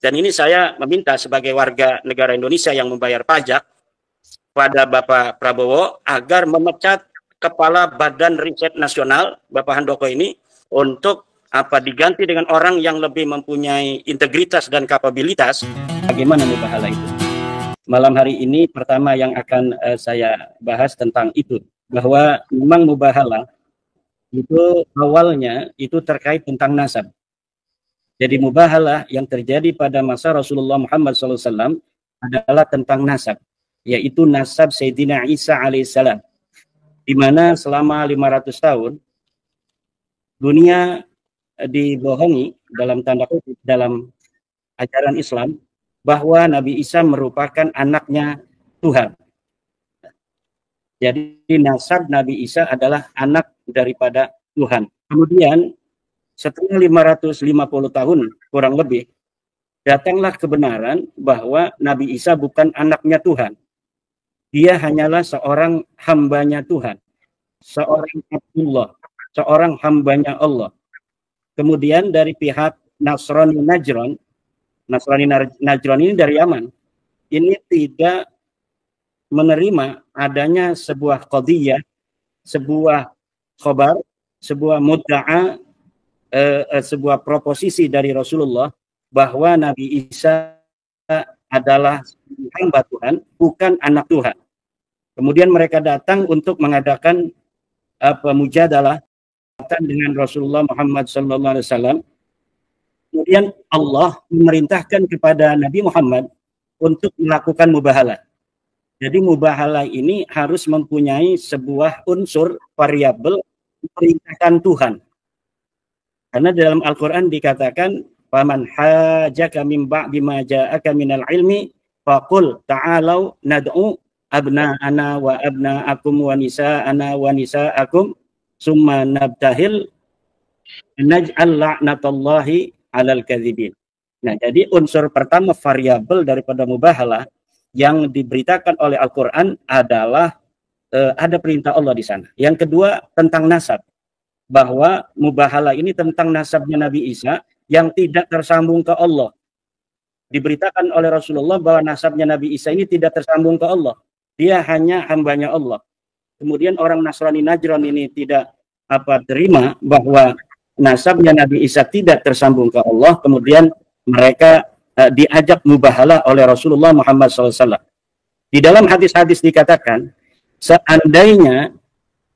Dan ini saya meminta sebagai warga negara Indonesia yang membayar pajak pada Bapak Prabowo agar memecat Kepala Badan Riset Nasional, Bapak Handoko ini, untuk diganti dengan orang yang lebih mempunyai integritas dan kapabilitas. Bagaimana mubahalah itu? Malam hari ini pertama yang akan saya bahas tentang itu, bahwa memang mubahalah itu awalnya itu terkait tentang nasab. Jadi mubahalah yang terjadi pada masa Rasulullah Muhammad SAW adalah tentang nasab, yaitu nasab Sayyidina Isa alaihissalam, di mana selama 500 tahun dunia dibohongi dalam tanda kutip dalam ajaran Islam bahwa Nabi Isa merupakan anaknya Tuhan. Jadi nasab Nabi Isa adalah anak daripada Tuhan. Kemudian setelah 550 tahun kurang lebih, datanglah kebenaran bahwa Nabi Isa bukan anaknya Tuhan. Dia hanyalah seorang hambanya Tuhan, seorang Abdullah, seorang hambanya Allah. Kemudian dari pihak Nasrani Najran ini dari Yaman, ini tidak menerima adanya sebuah qadiyah, sebuah khabar, sebuah mudda'a, sebuah proposisi dari Rasulullah bahwa Nabi Isa adalah hamba Tuhan, bukan anak Tuhan. Kemudian mereka datang untuk mengadakan mujadalah dengan Rasulullah Muhammad SAW. Kemudian Allah memerintahkan kepada Nabi Muhammad untuk melakukan mubahalah. Jadi mubahalah ini harus mempunyai sebuah unsur variabel memerintahkan Tuhan. Karena dalam Al-Quran dikatakan, "Faman hajaka min ba'di ma ja'aka minal ilmi faqul ta'alau nad'u abna'ana wa abna'akum wa nisa'ana wa nisa'akum summa nabtahil naj'al la'natallahi 'alal kadzibin." Nah, jadi unsur pertama variabel daripada mubahalah yang diberitakan oleh Al-Quran adalah ada perintah Allah di sana. Yang kedua tentang nasab, bahwa mubahalah ini tentang nasabnya Nabi Isa yang tidak tersambung ke Allah. Diberitakan oleh Rasulullah bahwa nasabnya Nabi Isa ini tidak tersambung ke Allah. Dia hanya hambanya Allah. Kemudian orang Nasrani Najran ini tidak terima bahwa nasabnya Nabi Isa tidak tersambung ke Allah. Kemudian mereka diajak mubahalah oleh Rasulullah Muhammad SAW. Di dalam hadis-hadis dikatakan, seandainya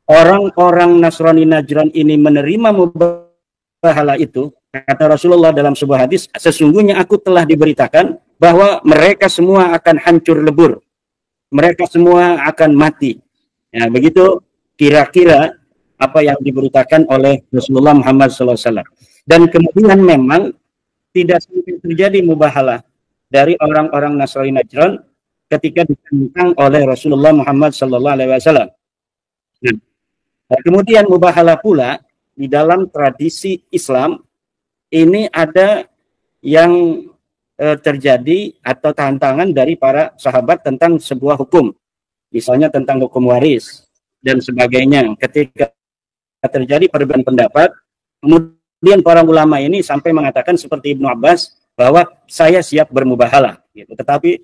orang-orang Nasrani Najran ini menerima mubahalah itu, kata Rasulullah dalam sebuah hadis, sesungguhnya aku telah diberitakan bahwa mereka semua akan hancur lebur. Mereka semua akan mati. Ya, begitu kira-kira apa yang diberitakan oleh Rasulullah Muhammad SAW. Dan kemudian memang tidak sampai terjadi mubahalah dari orang-orang Nasrani Najran ketika ditentang oleh Rasulullah Muhammad SAW. Nah, kemudian mubahalah pula di dalam tradisi Islam ini ada yang terjadi atau tantangan dari para sahabat tentang sebuah hukum, misalnya tentang hukum waris dan sebagainya. Ketika terjadi perbedaan pendapat, kemudian para ulama ini sampai mengatakan seperti Ibnu Abbas bahwa saya siap bermubahalah, gitu. Tetapi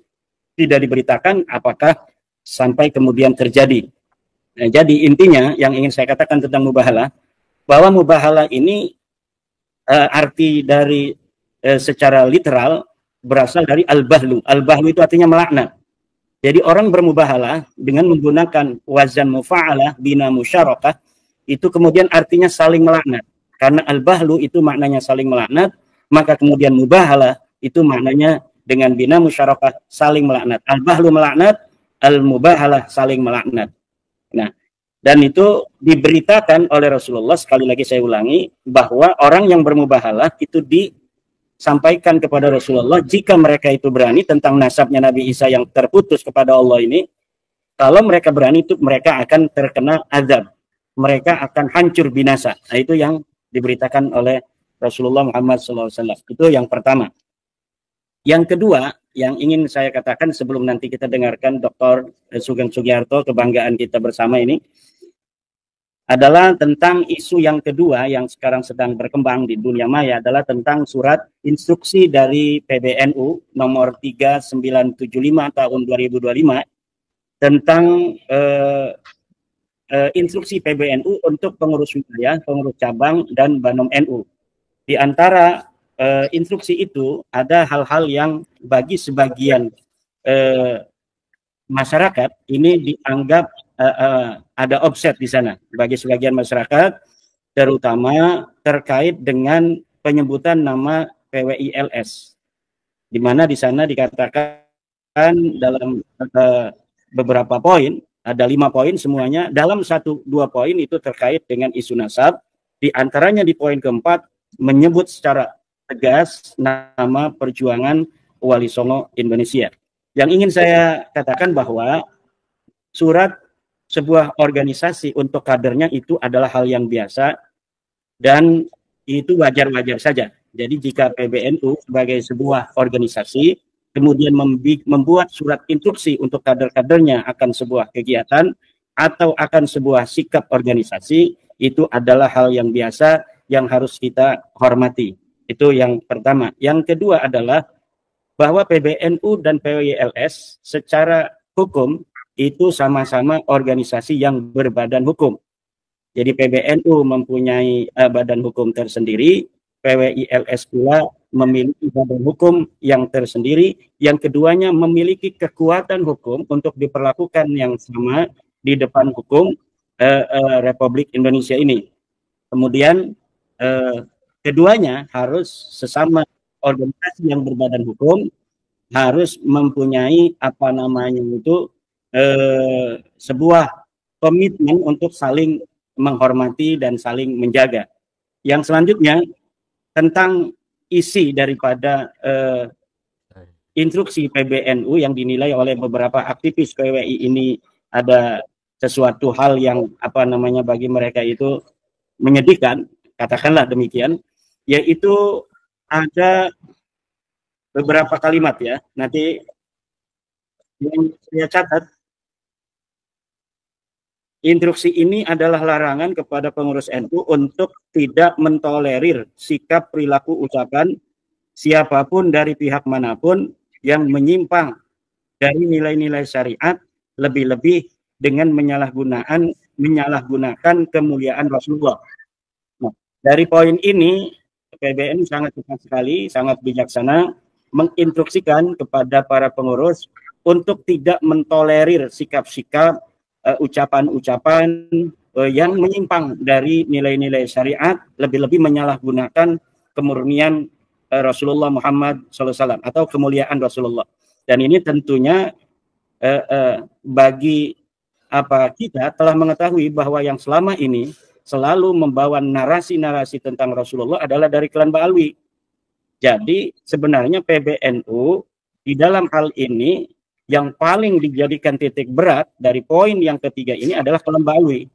tidak diberitakan apakah sampai kemudian terjadi. Nah, jadi intinya yang ingin saya katakan tentang mubahalah, bahwa mubahalah ini arti dari secara literal berasal dari al-bahlu. Al-bahlu itu artinya melaknat. Jadi orang bermubahalah dengan menggunakan wazan mufa'alah bina musyarakah, itu kemudian artinya saling melaknat. Karena al-bahlu itu maknanya saling melaknat, maka kemudian mubahalah itu maknanya dengan bina musyarakah saling melaknat. Al-bahlu melaknat, al-mubahalah saling melaknat. Nah, dan itu diberitakan oleh Rasulullah, sekali lagi saya ulangi, bahwa orang yang bermubahalah itu disampaikan kepada Rasulullah, jika mereka itu berani tentang nasabnya Nabi Isa yang terputus kepada Allah ini, kalau mereka berani itu mereka akan terkena azab, mereka akan hancur binasa. Nah, itu yang diberitakan oleh Rasulullah Muhammad SAW. Itu yang pertama. Yang kedua, yang ingin saya katakan sebelum nanti kita dengarkan Dr. Sugeng Sugiharto, kebanggaan kita bersama ini, adalah tentang isu yang kedua yang sekarang sedang berkembang di dunia maya, adalah tentang surat instruksi dari PBNU nomor 3975 tahun 2025 tentang instruksi PBNU untuk pengurus wilayah, pengurus cabang, dan Banom NU. Di antara instruksi itu ada hal-hal yang bagi sebagian masyarakat ini dianggap ada offset di sana bagi sebagian masyarakat, terutama terkait dengan penyebutan nama PWILS, di mana di sana dikatakan dalam beberapa poin, ada 5 poin semuanya, dalam 1-2 poin itu terkait dengan isu nasab, di antaranya di poin keempat menyebut secara tegas nama Perjuangan Wali Songo Indonesia. Yang ingin saya katakan bahwa surat sebuah organisasi untuk kadernya itu adalah hal yang biasa dan itu wajar-wajar saja. Jadi jika PBNU sebagai sebuah organisasi kemudian membuat surat instruksi untuk kader-kadernya akan sebuah kegiatan atau akan sebuah sikap organisasi, itu adalah hal yang biasa yang harus kita hormati. Itu yang pertama. Yang kedua adalah bahwa PBNU dan PWILS secara hukum itu sama-sama organisasi yang berbadan hukum. Jadi PBNU mempunyai badan hukum tersendiri, PWILS pula memiliki badan hukum yang tersendiri, yang keduanya memiliki kekuatan hukum untuk diperlakukan yang sama di depan hukum Republik Indonesia ini. Kemudian keduanya harus sesama organisasi yang berbadan hukum, harus mempunyai apa namanya itu sebuah komitmen untuk saling menghormati dan saling menjaga. Yang selanjutnya tentang isi daripada instruksi PBNU yang dinilai oleh beberapa aktivis PWI ini ada sesuatu hal yang apa namanya bagi mereka itu menyedihkan, katakanlah demikian, yaitu ada beberapa kalimat ya, nanti yang saya catat. Instruksi ini adalah larangan kepada pengurus NU untuk tidak mentolerir sikap, perilaku, ucapan siapapun dari pihak manapun yang menyimpang dari nilai-nilai syariat, lebih-lebih dengan menyalahgunakan kemuliaan Rasulullah. Nah, dari poin ini PBNU sangat tepat sekali, sangat bijaksana menginstruksikan kepada para pengurus untuk tidak mentolerir sikap-sikap, ucapan-ucapan yang menyimpang dari nilai-nilai syariat, lebih-lebih menyalahgunakan kemurnian Rasulullah Muhammad SAW atau kemuliaan Rasulullah. Dan ini tentunya bagi kita telah mengetahui bahwa yang selama ini selalu membawa narasi-narasi tentang Rasulullah adalah dari klan Ba'alwi. Jadi sebenarnya PBNU di dalam hal ini yang paling dijadikan titik berat dari poin yang ketiga ini adalah klan Ba'alwi.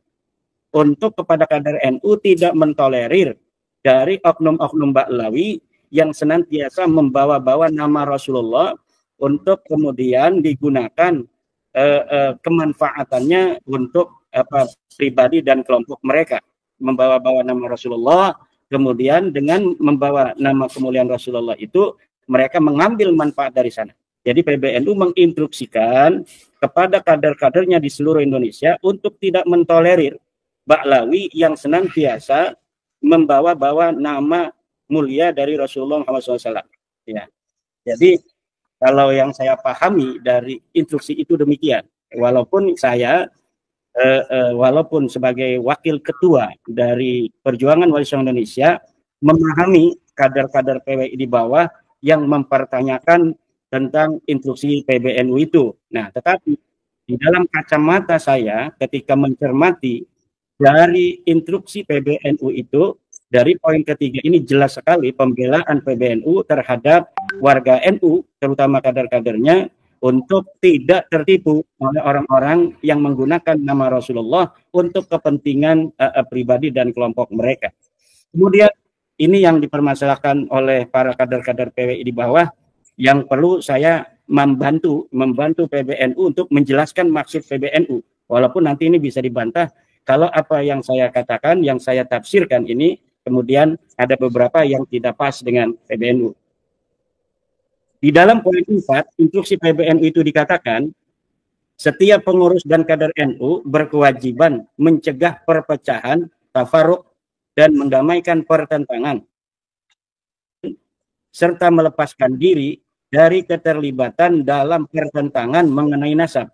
Untuk kepada kader NU tidak mentolerir dari oknum-oknum Ba'alwi yang senantiasa membawa-bawa nama Rasulullah untuk kemudian digunakan kemanfaatannya untuk pribadi dan kelompok mereka. Membawa-bawa nama Rasulullah, kemudian dengan membawa nama kemuliaan Rasulullah itu mereka mengambil manfaat dari sana. Jadi PBNU menginstruksikan kepada kader-kadernya di seluruh Indonesia untuk tidak mentolerir Ba'lawi yang senantiasa membawa-bawa nama mulia dari Rasulullah SAW. Ya. Jadi kalau yang saya pahami dari instruksi itu demikian. Walaupun saya walaupun sebagai wakil ketua dari Perjuangan Wali Songo Indonesia memahami kader-kader PWI di bawah yang mempertanyakan tentang instruksi PBNU itu. Nah, tetapi di dalam kacamata saya ketika mencermati dari instruksi PBNU itu, dari poin ketiga ini jelas sekali pembelaan PBNU terhadap warga NU, terutama kader-kadernya, untuk tidak tertipu oleh orang-orang yang menggunakan nama Rasulullah untuk kepentingan pribadi dan kelompok mereka. Kemudian ini yang dipermasalahkan oleh para kader-kader PWI di bawah, yang perlu saya membantu PBNU untuk menjelaskan maksud PBNU. Walaupun nanti ini bisa dibantah kalau apa yang saya katakan, yang saya tafsirkan ini, kemudian ada beberapa yang tidak pas dengan PBNU. Di dalam poin 4, instruksi PBNU itu dikatakan, setiap pengurus dan kader NU berkewajiban mencegah perpecahan, tafaruk, dan mendamaikan pertentangan, serta melepaskan diri dari keterlibatan dalam pertentangan mengenai nasab,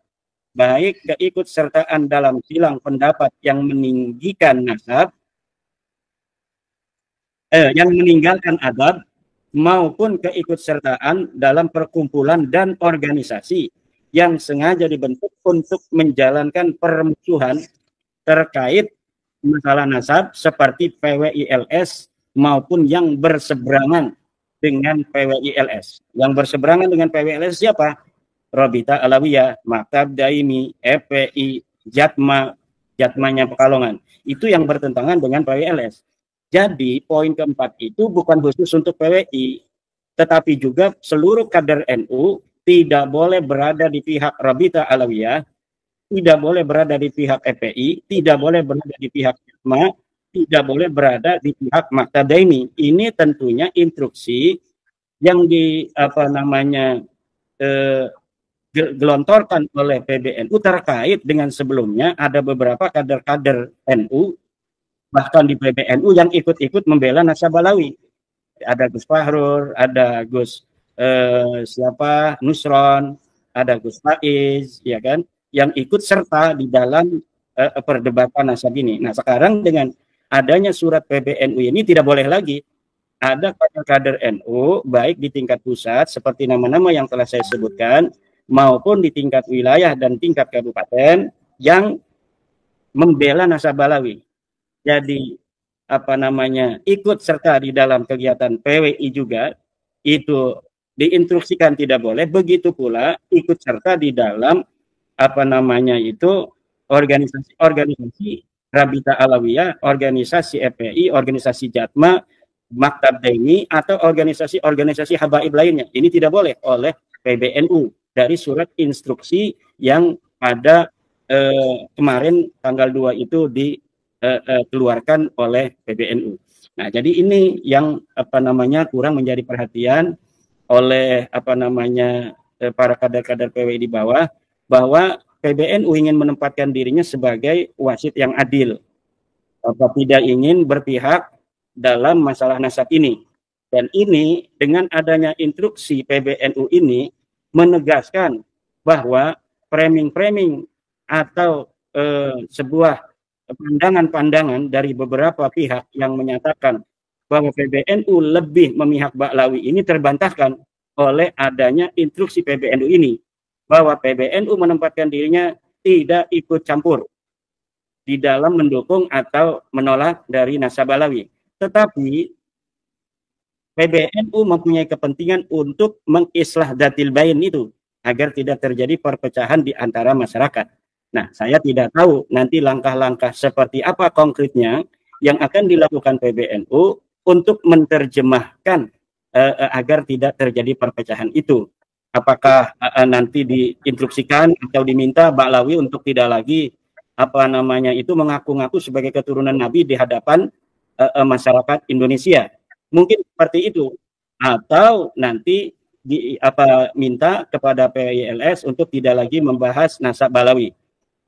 baik keikutsertaan dalam silang pendapat yang meninggikan nasab, yang meninggalkan adab, maupun keikutsertaan dalam perkumpulan dan organisasi yang sengaja dibentuk untuk menjalankan permusuhan terkait masalah nasab seperti PWILS maupun yang berseberangan dengan PWILS. Yang berseberangan dengan PWILS siapa? Robita Alawiyah, Maktab Daimi, FPI, Jatma, Jatmanya Pekalongan. Itu yang bertentangan dengan PWILS. Jadi poin keempat itu bukan khusus untuk PWI, tetapi juga seluruh kader NU tidak boleh berada di pihak Robita Alawiyah, tidak boleh berada di pihak FPI, tidak boleh berada di pihak Jatma, tidak boleh berada di pihak Maktab Daimi. Ini tentunya instruksi yang gelontorkan oleh PBNU terkait dengan sebelumnya ada beberapa kader-kader NU bahkan di PBNU yang ikut-ikut membela Nasabalawi. Ada Gus Fahrur, ada Gus Nusron, ada Gus Faiz, ya kan, yang ikut serta di dalam perdebatan nasab ini. Nah, sekarang dengan adanya surat PBNU ini tidak boleh lagi ada kader-kader NU baik di tingkat pusat seperti nama-nama yang telah saya sebutkan maupun di tingkat wilayah dan tingkat kabupaten yang membela Nasabalawi. Jadi ikut serta di dalam kegiatan PWI juga itu diinstruksikan tidak boleh. Begitu pula ikut serta di dalam organisasi Rabita Alawiyah, organisasi FPI, organisasi Jatma, Maktab Daimi, atau organisasi-organisasi habaib lainnya. Ini tidak boleh oleh PBNU dari surat instruksi yang pada kemarin tanggal 2 itu dikeluarkan oleh PBNU. Nah, jadi ini yang kurang menjadi perhatian oleh para kader-kader PWI di bawah, bahwa PBNU ingin menempatkan dirinya sebagai wasit yang adil, tidak ingin berpihak dalam masalah nasab ini. Dan ini dengan adanya instruksi PBNU ini menegaskan bahwa framing-framing atau sebuah pandangan-pandangan dari beberapa pihak yang menyatakan bahwa PBNU lebih memihak Ba'lawi ini terbantahkan oleh adanya instruksi PBNU ini, bahwa PBNU menempatkan dirinya tidak ikut campur di dalam mendukung atau menolak dari Nasabalawi. Tetapi PBNU mempunyai kepentingan untuk mengislah datil bain itu agar tidak terjadi perpecahan di antara masyarakat. Nah, saya tidak tahu nanti langkah-langkah seperti apa konkretnya yang akan dilakukan PBNU untuk menerjemahkan agar tidak terjadi perpecahan itu. Apakah nanti diinstruksikan atau diminta Ba'lawi untuk tidak lagi mengaku-ngaku sebagai keturunan Nabi di hadapan masyarakat Indonesia? Mungkin seperti itu. Atau nanti minta kepada PWILS untuk tidak lagi membahas nasab Ba'lawi.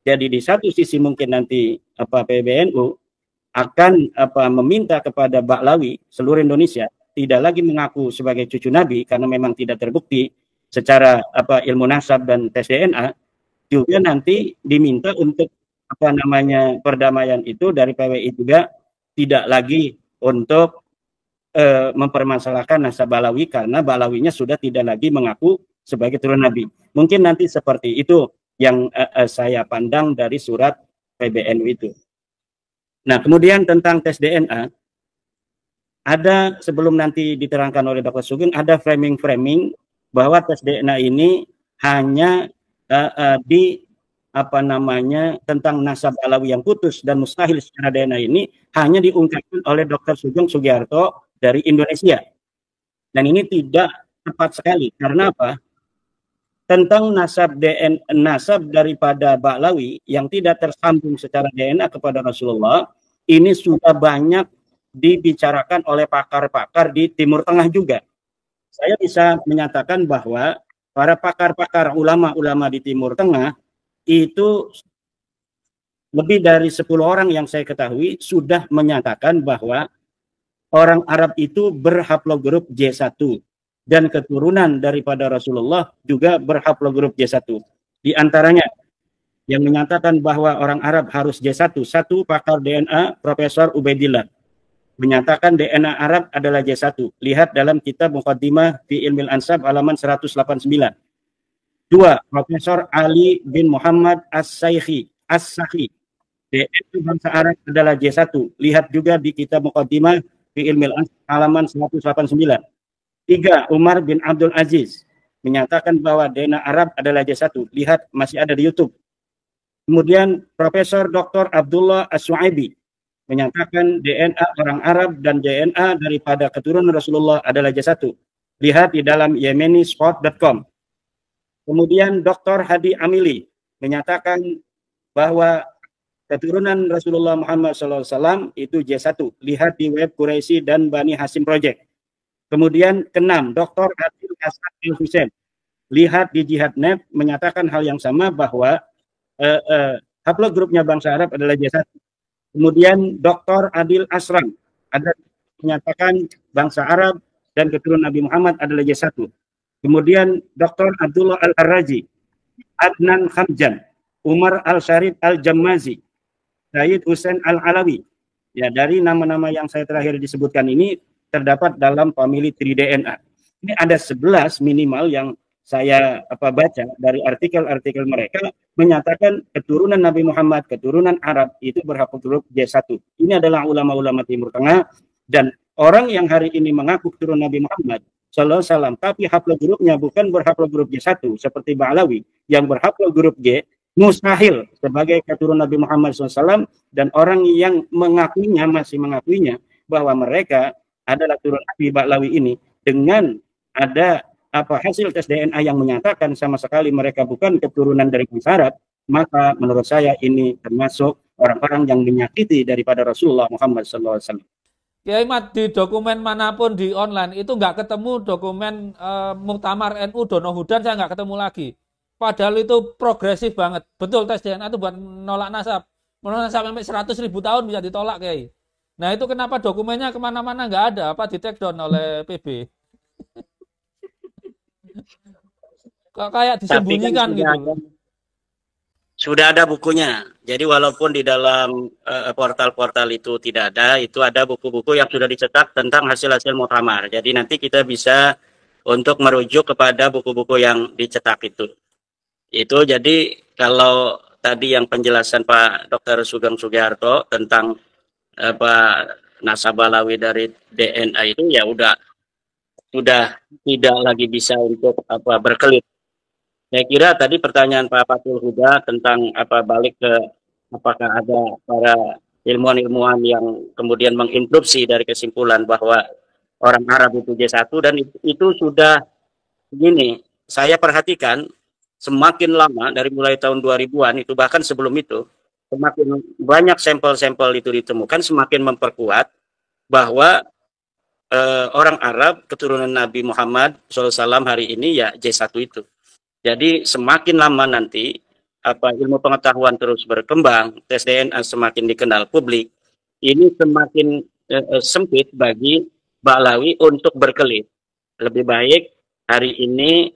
Jadi di satu sisi mungkin nanti PBNU akan meminta kepada Ba'lawi seluruh Indonesia tidak lagi mengaku sebagai cucu Nabi karena memang tidak terbukti secara ilmu nasab dan tes DNA. Juga nanti diminta untuk perdamaian itu dari PWI juga tidak lagi untuk mempermasalahkan nasab Ba'lawi karena Ba'lawinya sudah tidak lagi mengaku sebagai turun Nabi. Mungkin nanti seperti itu yang saya pandang dari surat PBNU itu. Nah, kemudian tentang tes DNA, ada sebelum nanti diterangkan oleh Dr. Sugeng, ada framing-framing bahwa tes DNA ini hanya tentang nasab Ba'lawi yang putus dan mustahil secara DNA ini hanya diungkapkan oleh Dr. Sugeng Sugiarto dari Indonesia. Dan ini tidak tepat sekali. Karena apa? tentang nasab daripada Ba'lawi yang tidak tersambung secara DNA kepada Rasulullah, ini sudah banyak dibicarakan oleh pakar-pakar di Timur Tengah juga. Saya bisa menyatakan bahwa para pakar-pakar ulama-ulama di Timur Tengah itu lebih dari 10 orang yang saya ketahui sudah menyatakan bahwa orang Arab itu berhaplogrup J1 dan keturunan daripada Rasulullah juga berhaplogrup J1. Di antaranya yang menyatakan bahwa orang Arab harus J1, satu pakar DNA Profesor Ubaidillah menyatakan DNA Arab adalah J1. Lihat dalam kitab Muqaddimah fi Ilmil Ansab halaman 189. Dua, Profesor Ali bin Muhammad As-Sakhi, DNA bangsa Arab adalah J1. Lihat juga di kitab Muqaddimah fi Ilmil Ansab halaman 189. Tiga, Umar bin Abdul Aziz menyatakan bahwa DNA Arab adalah J1. Lihat, masih ada di YouTube. Kemudian Profesor Dr. Abdullah As-Suaibi menyatakan DNA orang Arab dan DNA daripada keturunan Rasulullah adalah J1. Lihat di dalam yemenisport.com. Kemudian Dr. Hadi Amili menyatakan bahwa keturunan Rasulullah Muhammad SAW itu J1. Lihat di web Quraisy dan Bani Hasim Project. Kemudian keenam, Dr. Adil Hasan Al-Hussein. Lihat di Jihad.net menyatakan hal yang sama bahwa haplogrupnya bangsa Arab adalah J1. Kemudian Dr. Adil Asram ada menyatakan bangsa Arab dan keturunan Nabi Muhammad adalah J1. Kemudian Dr. Abdullah Al-Arraji, Adnan Khamjan, Umar Al-Sharif Al-Jammazi, Sayyid Hussein Al-Alawi. Ya, dari nama-nama yang saya terakhir disebutkan ini terdapat dalam family tree DNA. Ini ada 11 minimal yang saya baca dari artikel-artikel mereka menyatakan keturunan Nabi Muhammad, keturunan Arab itu berhaplogrup J1. Ini adalah ulama-ulama Timur Tengah, dan orang yang hari ini mengaku keturunan Nabi Muhammad sallallahu alaihi wasallam tapi haplogrupnya bukan berhaplogrup J1 seperti Ba'lawi yang berhaplogrup J, mustahil sebagai keturunan Nabi Muhammad SAW, dan orang yang mengakuinya masih mengakuinya bahwa mereka adalah keturunan Nabi Ba'lawi ini dengan ada hasil tes DNA yang menyatakan sama sekali mereka bukan keturunan dari bangsa Arab, maka menurut saya ini termasuk orang-orang yang menyakiti daripada Rasulullah Muhammad SAW. Kiai Mat, di dokumen manapun di online itu nggak ketemu dokumen Muktamar NU Dono Hudan, saya nggak ketemu lagi. Padahal itu progresif banget. Betul, tes DNA itu buat menolak nasab. Menolak nasab sampai 100.000 tahun bisa ditolak, Kiai. Nah itu kenapa dokumennya kemana-mana nggak ada? Apa di take down oleh PB? Kayak disembunyikan kan gitu. Sudah ada bukunya. Jadi walaupun di dalam portal-portal itu tidak ada, itu ada buku-buku yang sudah dicetak tentang hasil-hasil muktamar. Jadi nanti kita bisa untuk merujuk kepada buku-buku yang dicetak itu. Itu jadi kalau tadi yang penjelasan Pak Dr. Sugeng Sugiharto tentang nasab Ba'lawi dari DNA itu ya sudah tidak lagi bisa untuk berkelit. Saya kira tadi pertanyaan Pak Fatul Huda tentang balik ke apakah ada para ilmuwan-ilmuwan yang kemudian menginterupsi dari kesimpulan bahwa orang Arab itu J1, dan itu sudah begini, saya perhatikan semakin lama dari mulai tahun 2000-an itu, bahkan sebelum itu, semakin banyak sampel-sampel itu ditemukan, semakin memperkuat bahwa orang Arab keturunan Nabi Muhammad SAW hari ini ya J1 itu. Jadi semakin lama nanti ilmu pengetahuan terus berkembang, tes DNA semakin dikenal publik, ini semakin sempit bagi Ba'lawi untuk berkelit. Lebih baik hari ini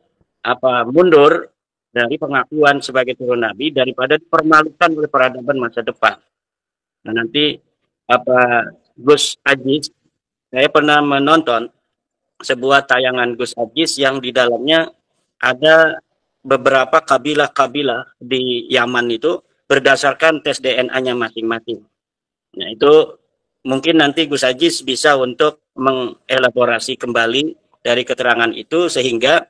mundur dari pengakuan sebagai turun Nabi daripada dipermalukan oleh peradaban masa depan. Nah nanti Gus Aziz, saya pernah menonton sebuah tayangan Gus Aziz yang di dalamnya ada beberapa kabilah-kabilah di Yaman itu berdasarkan tes DNA-nya masing-masing. Nah itu mungkin nanti Gus Aziz bisa untuk mengelaborasi kembali dari keterangan itu, sehingga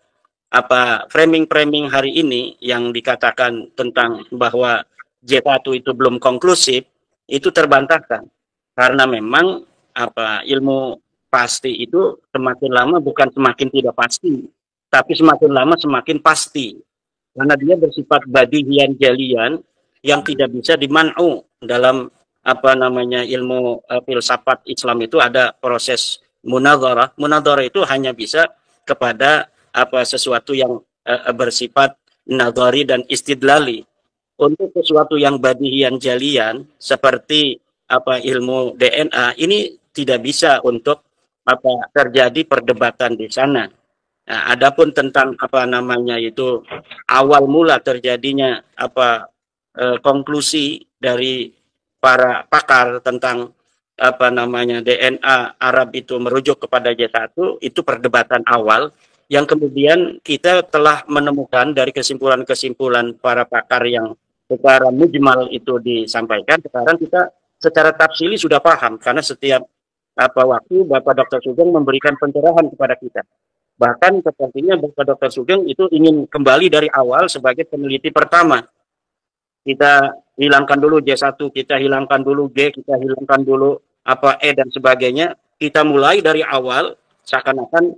framing-framing hari ini yang dikatakan tentang bahwa J1 itu belum konklusif itu terbantahkan, karena memang ilmu pasti itu semakin lama bukan semakin tidak pasti, tapi semakin lama semakin pasti. karena dia bersifat badihian jalian yang tidak bisa diman'u dalam ilmu filsafat Islam. Itu ada proses munadharah. Munadharah itu hanya bisa kepada sesuatu yang bersifat nadhari dan istidlali. Untuk sesuatu yang badihian jalian seperti ilmu DNA ini tidak bisa untuk terjadi perdebatan di sana. Nah, adapun tentang awal mula terjadinya konklusi dari para pakar tentang DNA Arab itu merujuk kepada J1, itu perdebatan awal yang kemudian kita telah menemukan dari kesimpulan-kesimpulan para pakar yang secara mujmal itu disampaikan. Sekarang kita secara tafsili sudah paham, karena setiap waktu Bapak Dr. Sugeng memberikan pencerahan kepada kita. Bahkan sepertinya Bapak Dr. Sugeng itu ingin kembali dari awal sebagai peneliti pertama. Kita hilangkan dulu J1, kita hilangkan dulu G, kita hilangkan dulu E dan sebagainya. Kita mulai dari awal, seakan-akan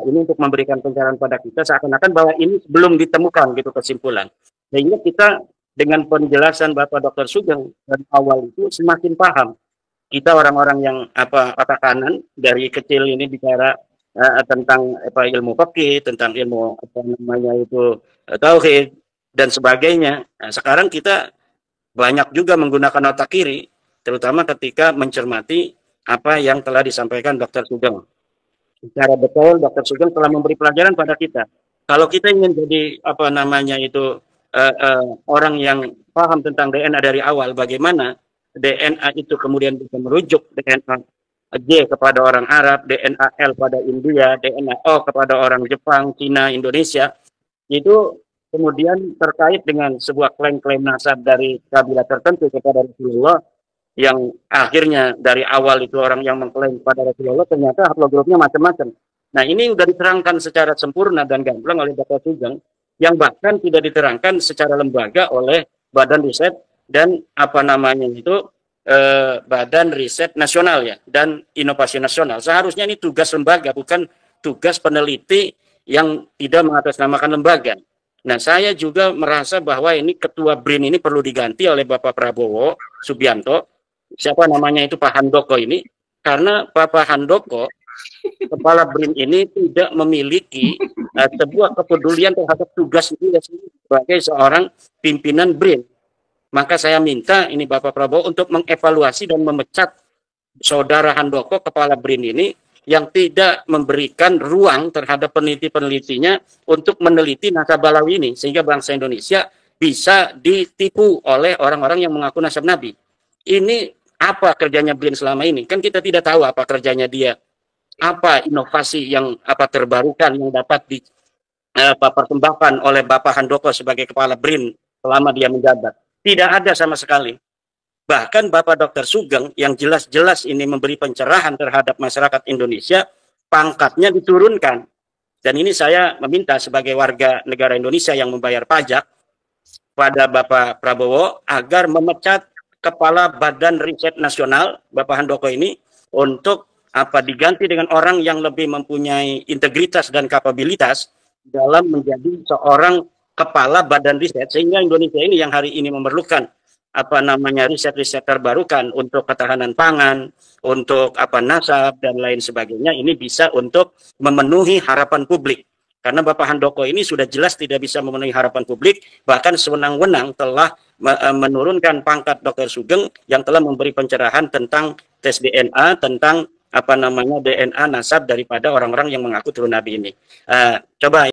ini untuk memberikan pencerahan pada kita, seakan-akan bahwa ini belum ditemukan gitu kesimpulan. Sehingga kita dengan penjelasan Bapak Dr. Sugeng dari awal itu semakin paham. Kita orang-orang yang otak kanan dari kecil ini bicara tentang ilmu fikih, tentang ilmu tauhid dan sebagainya. Nah, sekarang kita banyak juga menggunakan otak kiri, terutama ketika mencermati apa yang telah disampaikan Dr. Sugeng. Secara betul Dr. Sugeng telah memberi pelajaran pada kita. Kalau kita ingin jadi orang yang paham tentang DNA dari awal, bagaimana DNA itu kemudian bisa merujuk DNA J kepada orang Arab, DNA L pada India, DNA O kepada orang Jepang, Cina, Indonesia, itu kemudian terkait dengan sebuah klaim-klaim nasab dari kabilah tertentu kepada Rasulullah, yang akhirnya dari awal itu orang yang mengklaim pada Rasulullah ternyata haplogrupnya macam-macam. Nah, ini sudah diterangkan secara sempurna dan gamblang oleh Dr. Sugeng, yang bahkan tidak diterangkan secara lembaga oleh Badan Riset dan Badan Riset Nasional ya dan Inovasi Nasional. Seharusnya ini tugas lembaga, bukan tugas peneliti yang tidak mengatasnamakan lembaga. Nah, saya juga merasa bahwa ini ketua BRIN ini perlu diganti oleh Bapak Prabowo Subianto. Siapa namanya itu Pak Handoko ini? Karena Bapak Handoko, kepala BRIN ini tidak memiliki sebuah kepedulian terhadap tugas dia sebagai seorang pimpinan BRIN. Maka saya minta ini Bapak Prabowo untuk mengevaluasi dan memecat Saudara Handoko, kepala BRIN ini, yang tidak memberikan ruang terhadap peneliti-penelitinya untuk meneliti nasab balawi ini, sehingga bangsa Indonesia bisa ditipu oleh orang-orang yang mengaku nasab Nabi. Ini apa kerjanya BRIN selama ini? Kan kita tidak tahu apa kerjanya dia, apa inovasi yang terbarukan yang dapat dipersembahkan oleh Bapak Handoko sebagai kepala BRIN selama dia menjabat. Tidak ada sama sekali. Bahkan Bapak Dr. Sugeng yang jelas-jelas ini memberi pencerahan terhadap masyarakat Indonesia, pangkatnya diturunkan. Dan ini saya meminta sebagai warga negara Indonesia yang membayar pajak pada Bapak Prabowo agar memecat Kepala Badan Riset Nasional, Bapak Handoko ini, untuk diganti dengan orang yang lebih mempunyai integritas dan kapabilitas dalam menjadi seorang kepala badan riset, sehingga Indonesia ini yang hari ini memerlukan riset-riset terbarukan untuk ketahanan pangan, untuk nasab dan lain sebagainya, ini bisa untuk memenuhi harapan publik. Karena Bapak Handoko ini sudah jelas tidak bisa memenuhi harapan publik, bahkan sewenang-wenang telah menurunkan pangkat Dr. Sugeng yang telah memberi pencerahan tentang tes DNA, tentang DNA nasab daripada orang-orang yang mengaku turun Nabi ini. Coba